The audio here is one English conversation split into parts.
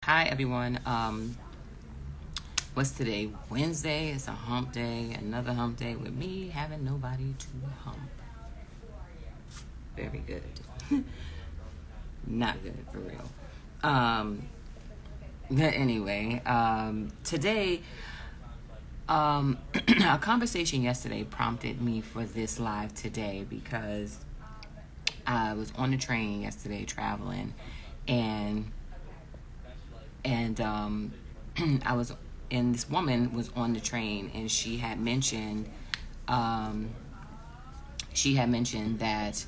Hi everyone. What's today? Wednesday. It's a hump day. Another hump day with me having nobody to hump. Very good. Not good for real. But anyway, today, a conversation yesterday prompted me for this live today because I was on the train yesterday traveling, and I was, and this woman was on the train, and she had mentioned that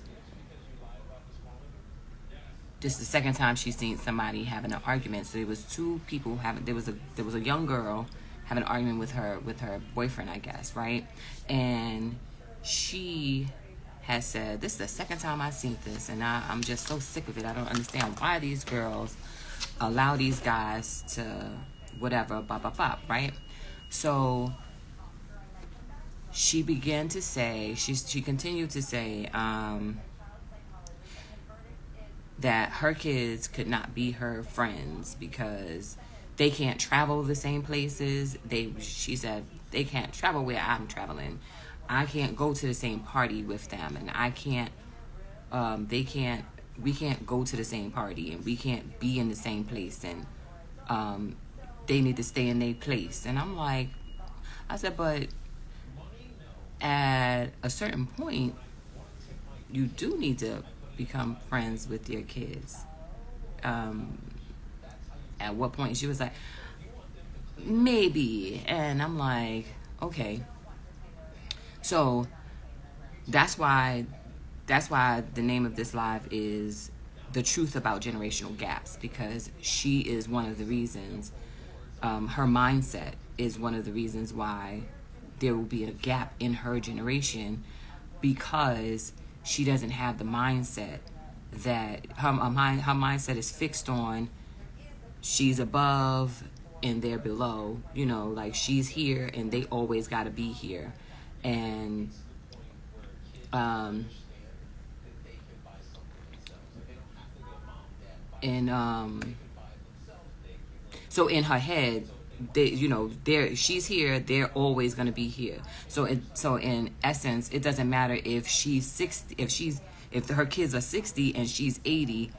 this is the second time she's seen somebody having an argument. So there was two people having, there was a young girl having an argument with her boyfriend, I guess, right? And she has said, this is the second time I've seen this, and I'm just so sick of it. I don't understand why these girls allow these guys to whatever, bop, bop, bop, right? So she began to say, she continued to say that her kids could not be her friends because they can't travel the same places. She said, they can't travel where I'm traveling. I can't go to the same party with them, and we can't go to the same party, and we can't be in the same place, and they need to stay in their place. And I'm like, I said, but at a certain point, you do need to become friends with your kids. At what point? She was like, maybe. And I'm like, okay. So that's why the name of this live is The Truth About Generational Gaps, because she is one of the reasons, her mindset is one of the reasons why there will be a gap in her generation, because she doesn't have the mindset that her mindset is fixed on she's above and they're below, like she's here and they always got to be here. And so in her head, she's here, they're always going to be here. So in essence, it doesn't matter if she's 60, if her kids are 60 and she's 80,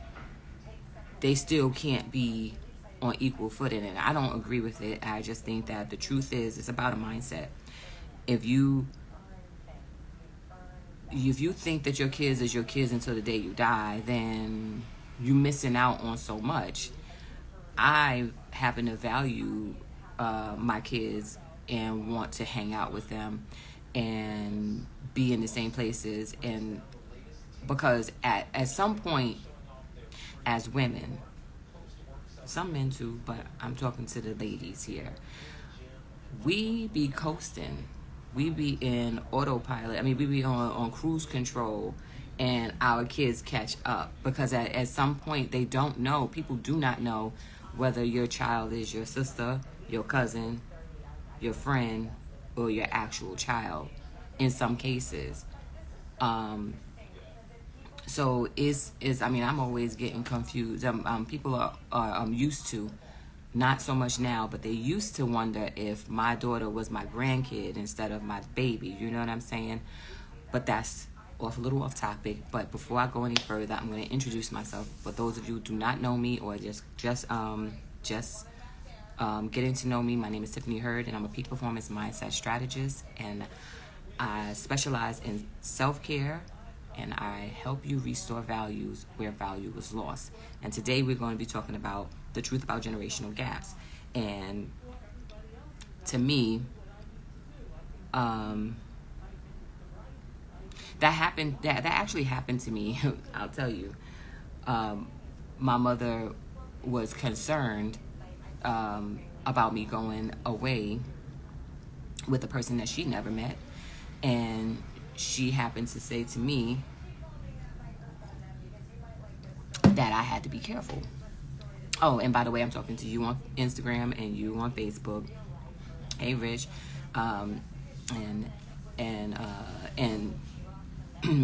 they still can't be on equal footing. And I don't agree with it. I just think that the truth is, it's about a mindset. If you think that your kids is your kids until the day you die, then you're missing out on so much. I happen to value my kids and want to hang out with them and be in the same places, and because at some point, as women, some men too, but I'm talking to the ladies here, we be coasting, we be in autopilot. I mean, we be on cruise control, and our kids catch up, because at some point they don't know. People do not know whether your child is your sister, your cousin, your friend, or your actual child in some cases. So I mean, I'm always getting confused. People are used to, not so much now, but they used to wonder if my daughter was my grandkid instead of my baby. You know what I'm saying? But that's a little off topic. But before I go any further, I'm going to introduce myself. For those of you who do not know me, or just getting to know me, my name is Tiffany Hurd, and I'm a peak performance mindset strategist, and I specialize in self-care, and I help you restore values where value was lost. And today we're going to be talking about the truth about generational gaps. And to me, that actually happened to me. I'll tell you. My mother was concerned about me going away with a person that she never met, and she happened to say to me that I had to be careful. Oh, and by the way, I'm talking to you on Instagram and you on Facebook. Hey, Rich, and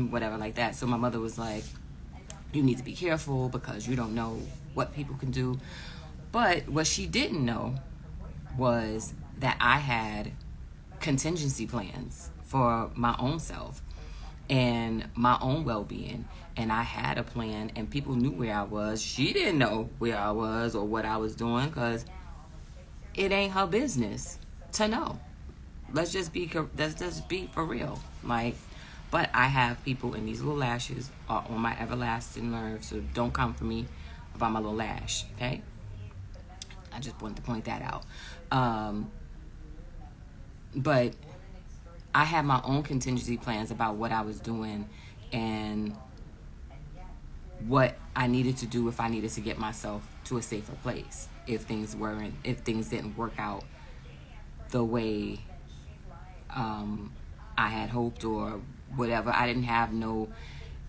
whatever like that. So my mother was like, you need to be careful because you don't know what people can do. But what she didn't know was that I had contingency plans for my own self and my own well-being. And I had a plan, and people knew where I was. She didn't know where I was or what I was doing, because it ain't her business to know. Let's just be for real. Like, but I have people, and these little lashes are on my everlasting nerve, so don't come for me about my little lash, okay? I just wanted to point that out. But I had my own contingency plans about what I was doing and what I needed to do if I needed to get myself to a safer place, if things didn't work out the way I had hoped or whatever. I didn't have no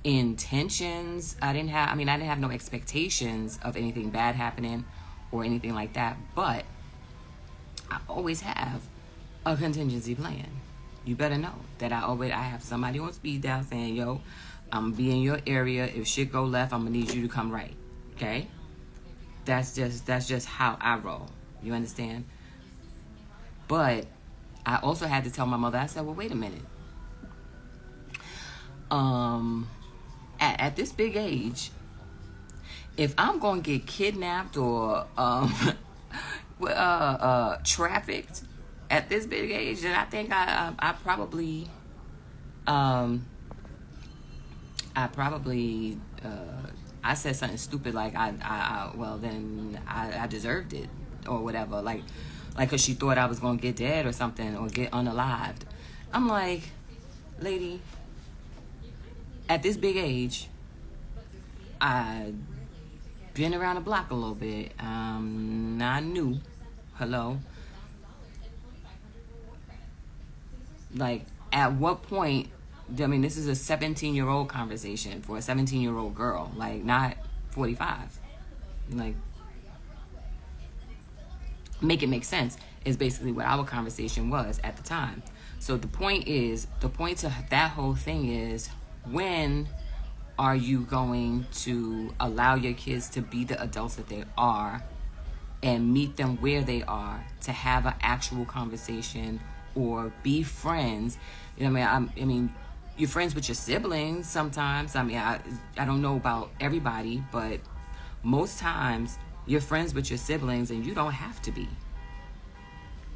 intentions. I didn't have no expectations of anything bad happening or anything like that. But I always have a contingency plan. You better know that I have somebody on speed dial saying, yo, I'm gonna be in your area. If shit go left, I'm gonna need you to come right. Okay? That's just how I roll. You understand? But I also had to tell my mother, I said, well, wait a minute. At this big age, if I'm gonna get kidnapped or trafficked at this big age, then I think I probably I said something stupid like I deserved it or whatever, like because she thought I was gonna get dead or something or get unalived. I'm like, lady, at this big age, I been around the block a little bit. Not new. Hello. Like, at what point? I mean, this is a 17-year-old conversation for a 17-year-old girl. Like, not 45. Like, make it make sense is basically what our conversation was at the time. So the point to that whole thing is, when are you going to allow your kids to be the adults that they are and meet them where they are to have an actual conversation or be friends? You know, I mean, you're friends with your siblings sometimes. I mean, I don't know about everybody, but most times you're friends with your siblings and you don't have to be.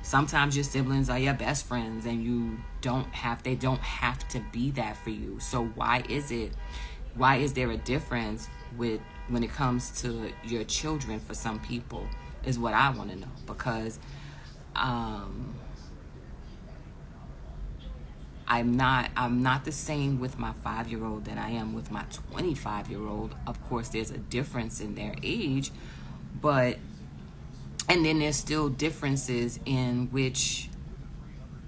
Sometimes your siblings are your best friends and they don't have to be that for you. So why is there a difference when it comes to your children for some people is what I want to know. Because I'm not the same with my 5-year-old that I am with my 25-year-old. Of course, there's a difference in their age, and then there's still differences in which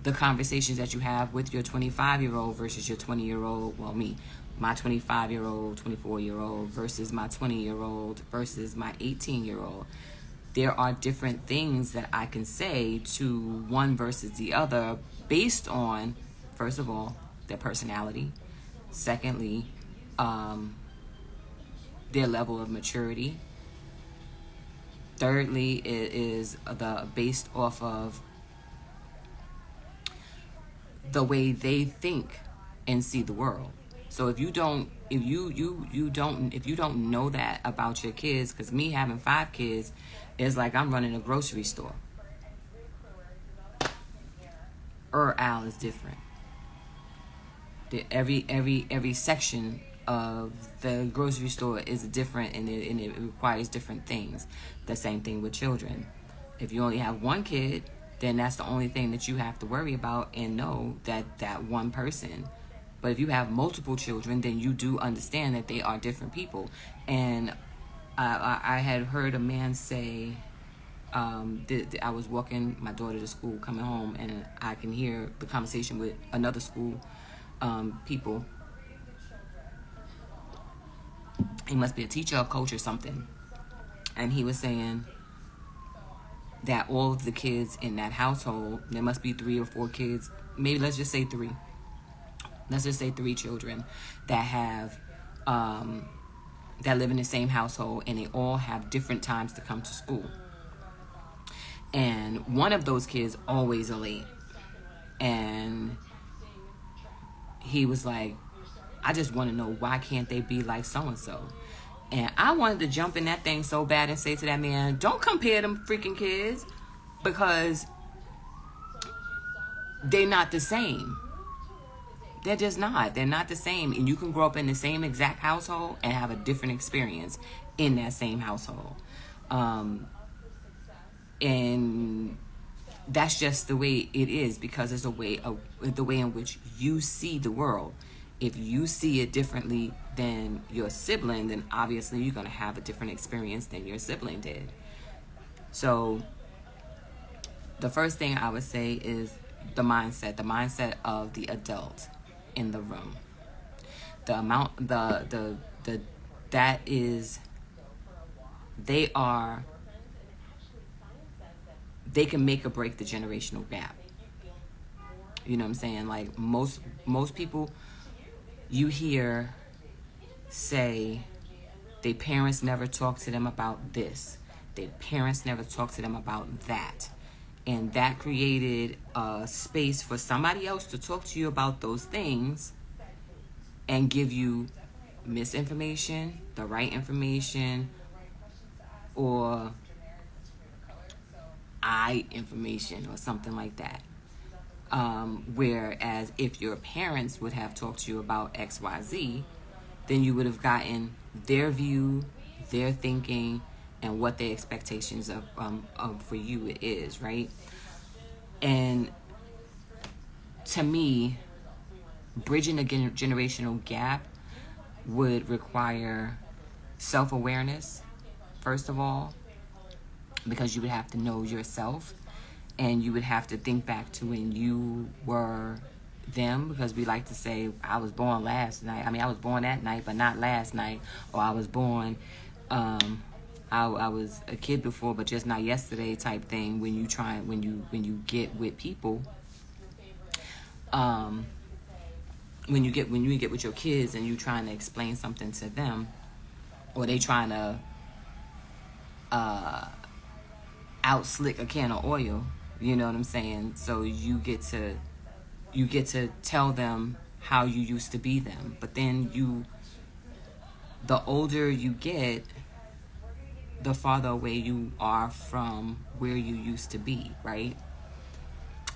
the conversations that you have with your 25-year-old versus your 20-year-old. Well, my 25-year-old, 24-year-old versus my 20-year-old versus my 18-year-old. There are different things that I can say to one versus the other based on, first of all, their personality. Secondly, their level of maturity. Thirdly, it is based off of the way they think and see the world. So if you don't know that about your kids, because me having 5 kids is like I'm running a grocery store. Al is different. Every section of the grocery store is different, and it requires different things. The same thing with children. If you only have one kid, then that's the only thing that you have to worry about and know that one person. But if you have multiple children, then you do understand that they are different people. And I had heard a man say, I was walking my daughter to school coming home, and I can hear the conversation with another school people. He must be a teacher or coach or something. And he was saying that all of the kids in that household, there must be 3 or 4 kids, maybe let's just say 3. Let's just say 3 children that have that live in the same household, and they all have different times to come to school. And one of those kids always late. And he was like, I just want to know, why can't they be like so-and-so? And I wanted to jump in that thing so bad and say to that man, don't compare them freaking kids, because they're not the same. They're just not. They're not the same. And you can grow up in the same exact household and have a different experience in that same household. And that's just the way it is, because it's the way in which you see the world. If you see it differently than your sibling, then obviously you're going to have a different experience than your sibling did. So the first thing I would say is the mindset of the adult in the room. The amount, that is, they can make or break the generational gap. You know what I'm saying? Like most people you hear say their parents never talk to them about this. Their parents never talk to them about that. And that created a space for somebody else to talk to you about those things and give you misinformation, the right information, or information or something like that. Whereas if your parents would have talked to you about XYZ, then you would have gotten their view, their thinking, and what their expectations of for you is, right? And to me, bridging a generational gap would require self-awareness, first of all, because you would have to know yourself, and you would have to think back to when you were them, because we like to say, I was born last night. I mean, I was born that night, but not last night. Or I was born, I was a kid before, but just not yesterday type thing. When you get with people, when you get with your kids and you trying to explain something to them, or they trying to out slick a can of oil, you know what I'm saying? So you get to tell them how you used to be them. But then the older you get, the farther away you are from where you used to be, right?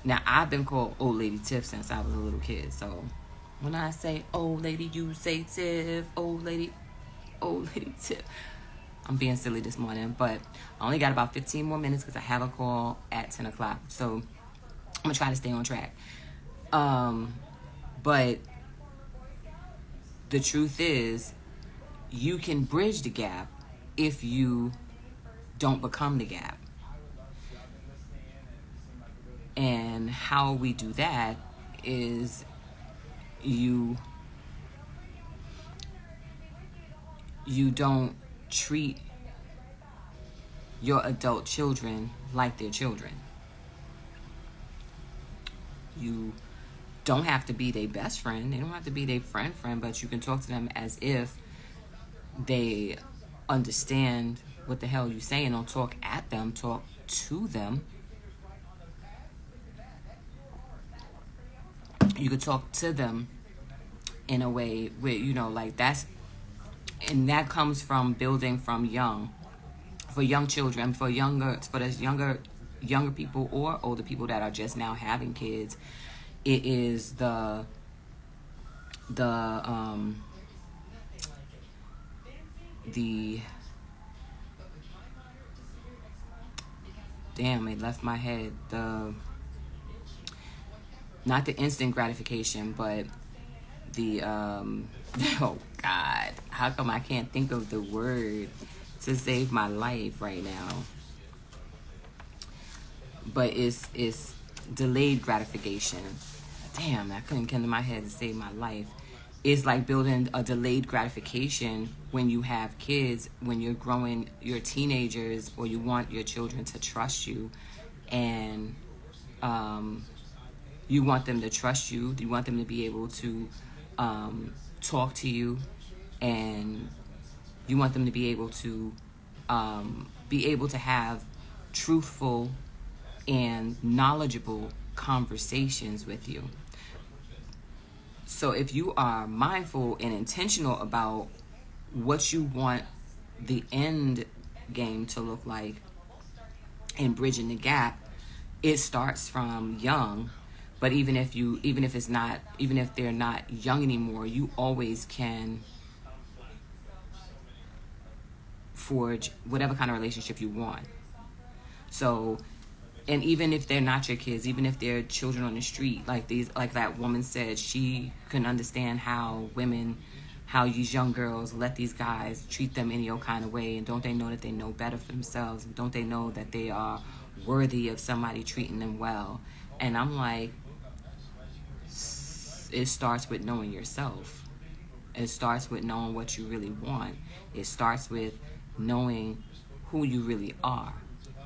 Now, I've been called Old Lady Tiff since I was a little kid. So when I say old lady, you say Tiff. Old lady Tiff. I'm being silly this morning, but I only got about 15 more minutes because I have a call at 10 o'clock. So I'm going to try to stay on track. But the truth is, you can bridge the gap if you don't become the gap. And how we do that is you don't treat your adult children like their children. You don't have to be their best friend. They don't have to be their friend, but you can talk to them as if they understand what the hell you're saying. Don't talk at them, talk to them. You could talk to them in a way where, like that's, and that comes from building from young, for young children, for the younger people or older people that are just now having kids. It is the damn, it left my head. Not the instant gratification, but the oh God, how come I can't think of the word to save my life right now? But it's delayed gratification. Damn, I couldn't come to my head to save my life. It's like building a delayed gratification when you have kids, when you're growing your teenagers, or you want your children to trust you, and you want them to trust you. You want them to be able to talk to you, and you want them to be able to have truthful and knowledgeable conversations with you. So if you are mindful and intentional about what you want the end game to look like and bridging the gap, it starts from young. But even if they're not young anymore, you always can forge whatever kind of relationship you want. So, and even if they're not your kids, even if they're children on the street, like that woman said, she couldn't understand how these young girls let these guys treat them any old kind of way, and don't they know that they know better for themselves, and don't they know that they are worthy of somebody treating them well? And I'm like, it starts with knowing yourself. It starts with knowing what you really want. It starts with knowing who you really are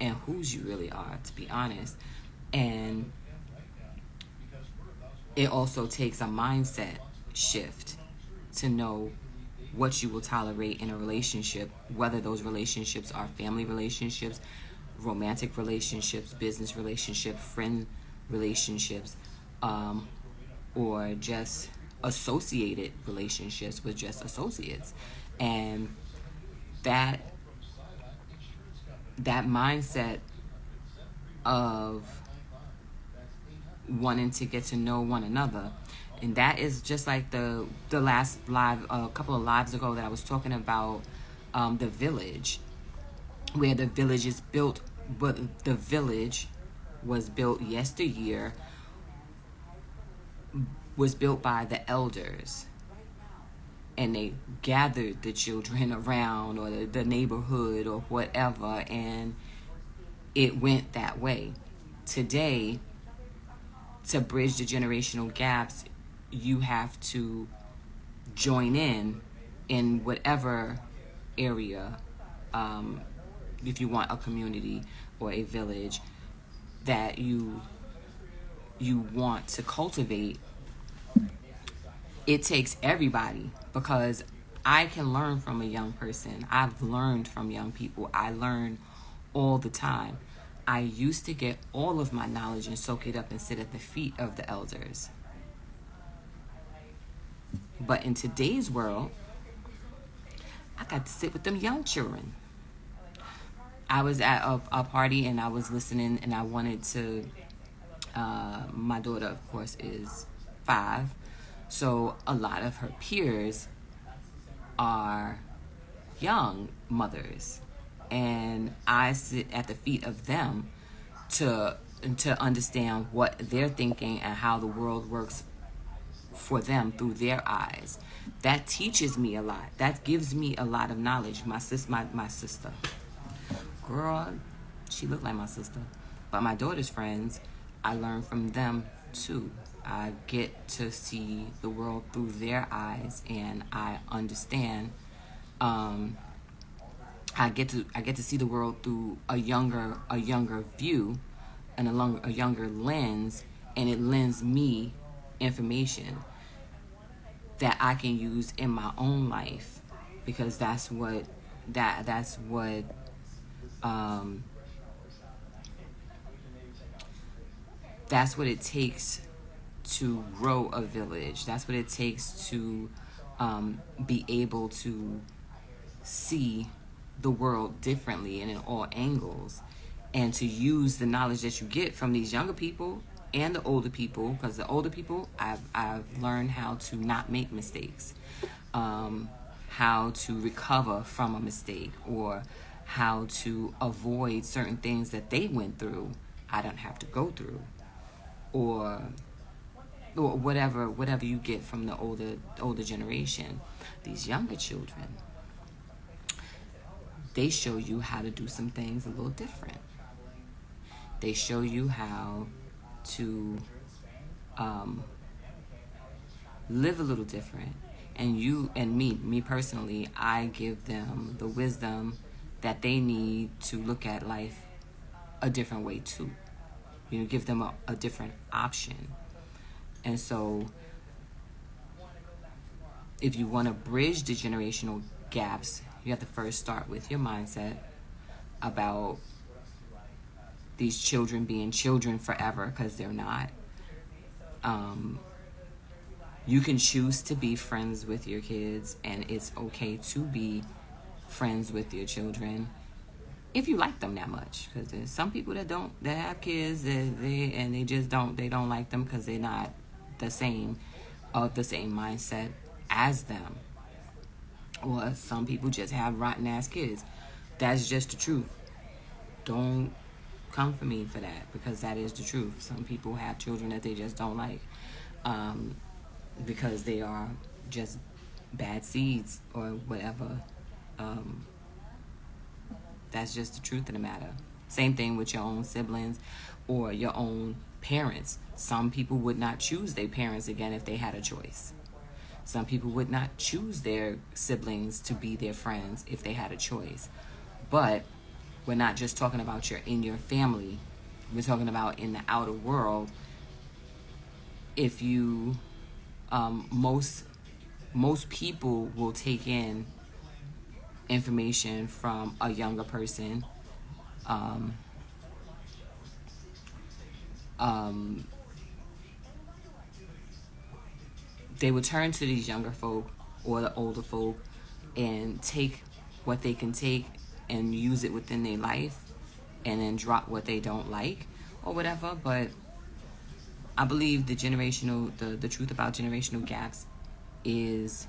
and whose you really are, to be honest. And it also takes a mindset shift to know what you will tolerate in a relationship, whether those relationships are family relationships, romantic relationships, business relationships, friend relationships, or just associated relationships with just associates. And that mindset of wanting to get to know one another, and that is just like the last live, a couple of lives ago, that I was talking about the village, where the village is built, but the village was built yesteryear, was built by the elders, and they gathered the children around, or the neighborhood or whatever, and it went that way. Today, to bridge the generational gaps, you have to join in whatever area, if you want a community or a village that you want to cultivate. It takes everybody, because I can learn from a young person. I've learned from young people. I learn all the time. I used to get all of my knowledge and soak it up and sit at the feet of the elders. But in today's world, I got to sit with them young children. I was at a party and I was listening, and I wanted to, my daughter, of course, is 5. So a lot of her peers are young mothers, and I sit at the feet of them to understand what they're thinking and how the world works for them through their eyes. That teaches me a lot. That gives me a lot of knowledge. My sister, girl, she looked like my sister. But my daughter's friends, I learn from them too. I get to see the world through their eyes, and I understand. I get to see the world through a younger view and a younger lens, and it lends me information that I can use in my own life, because that's what it takes to grow a village. That's what it takes to be able to see the world differently and in all angles, and to use the knowledge that you get from these younger people and the older people, because the older people, I've learned how to not make mistakes, how to recover from a mistake, or how to avoid certain things that they went through I don't have to go through, or whatever you get from the older generation. These younger children, they show you how to do some things a little different. They show you how to live a little different. And me personally, I give them the wisdom that they need to look at life a different way too. Give them a different option. And so, if you want to bridge the generational gaps, you have to first start with your mindset about these children being children forever, because they're not. You can choose to be friends with your kids, and it's okay to be friends with your children if you like them that much. Because there's some people that have kids and they just don't like them because they're not the same mindset as them. Or some people just have rotten ass kids. That's just the truth. Don't come for me for that, because that is the truth. Some people have children that they just don't like, because they are just bad seeds or whatever. That's just the truth of the matter. Same thing with your own siblings or your own parents. Some people would not choose their parents again if they had a choice. Some people would not choose their siblings to be their friends if they had a choice. But we're not just talking about in your family. We're talking about in the outer world. If you, most people will take in information from a younger person. They would turn to these younger folk or the older folk and take what they can take and use it within their life, and then drop what they don't like or whatever. But I believe the truth about generational gaps is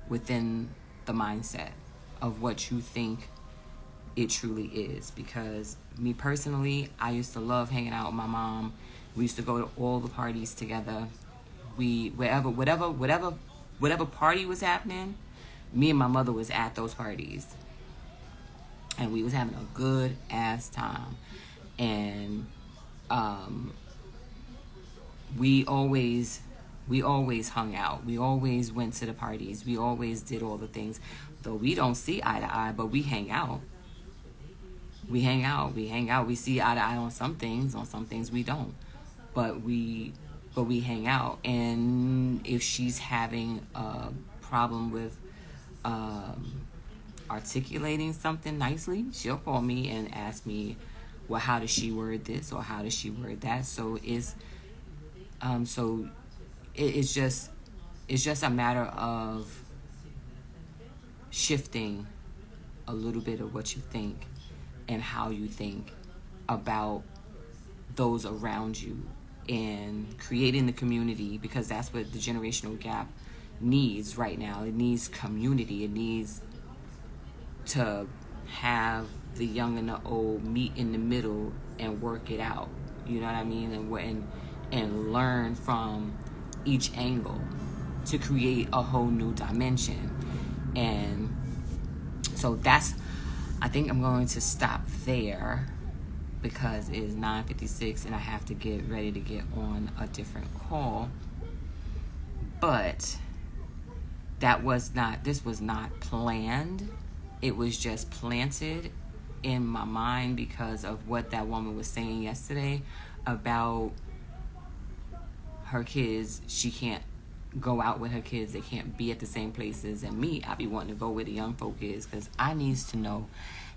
within the mindset of what you think it truly is. Because me personally, I used to love hanging out with my mom. We used to go to all the parties together. Whatever party was happening, me and my mother was at those parties, and we was having a good ass time. And we always hung out. We always went to the parties. We always did all the things. Though we don't see eye to eye, but we hang out. We hang out. We see eye to eye on some things. On some things we don't. But we hang out. And if she's having a problem with articulating something nicely, she'll call me and ask me, well, how does she word this or how does she word that? So it's just a matter of shifting a little bit of what you think and how you think about those around you, and creating the community, because that's what the generational gap needs right now. It needs community. It needs to have the young and the old meet in the middle and work it out. You know what I mean? And learn from each angle to create a whole new dimension. And so I think I'm going to stop there, because it is 9:56 and I have to get ready to get on a different call. But this was not planned. It was just planted in my mind because of what that woman was saying yesterday about her kids. She can't go out with her kids. They can't be at the same places. And me, I be wanting to go where the young folk is, because I needs to know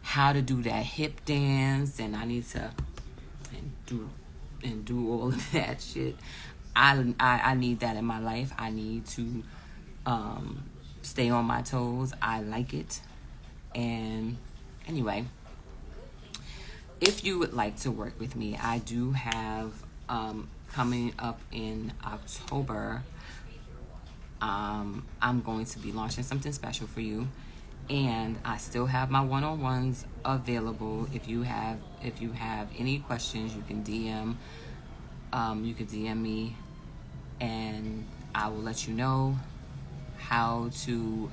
how to do that hip dance, and I need to do all of that shit. I need that in my life. I need to stay on my toes. I like it. And anyway, if you would like to work with me, I do have coming up in October, I'm going to be launching something special for you. And I still have my one-on-ones available. If you have any questions, you can DM me, and I will let you know how to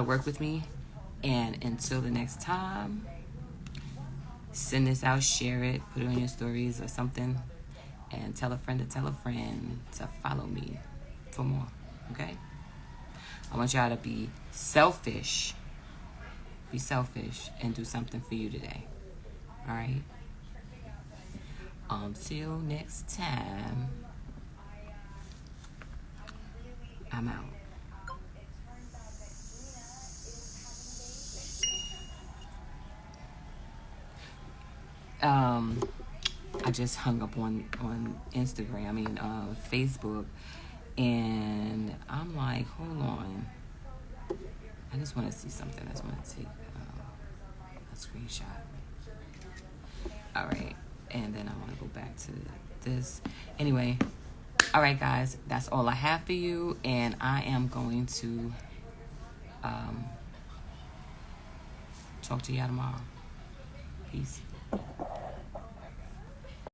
work with me. And until the next time, send this out, share it, put it on your stories or something, and tell a friend to follow me for more. Okay? I want y'all to be selfish. Be selfish and do something for you today. All right? Until next time, I'm out. I just hung up on Instagram, Facebook, and I'm like, hold on. I just want to see something. I just want to take a screenshot. All right, and then I want to go back to this. Anyway, all right, guys, that's all I have for you, and I am going to talk to y'all tomorrow. Peace.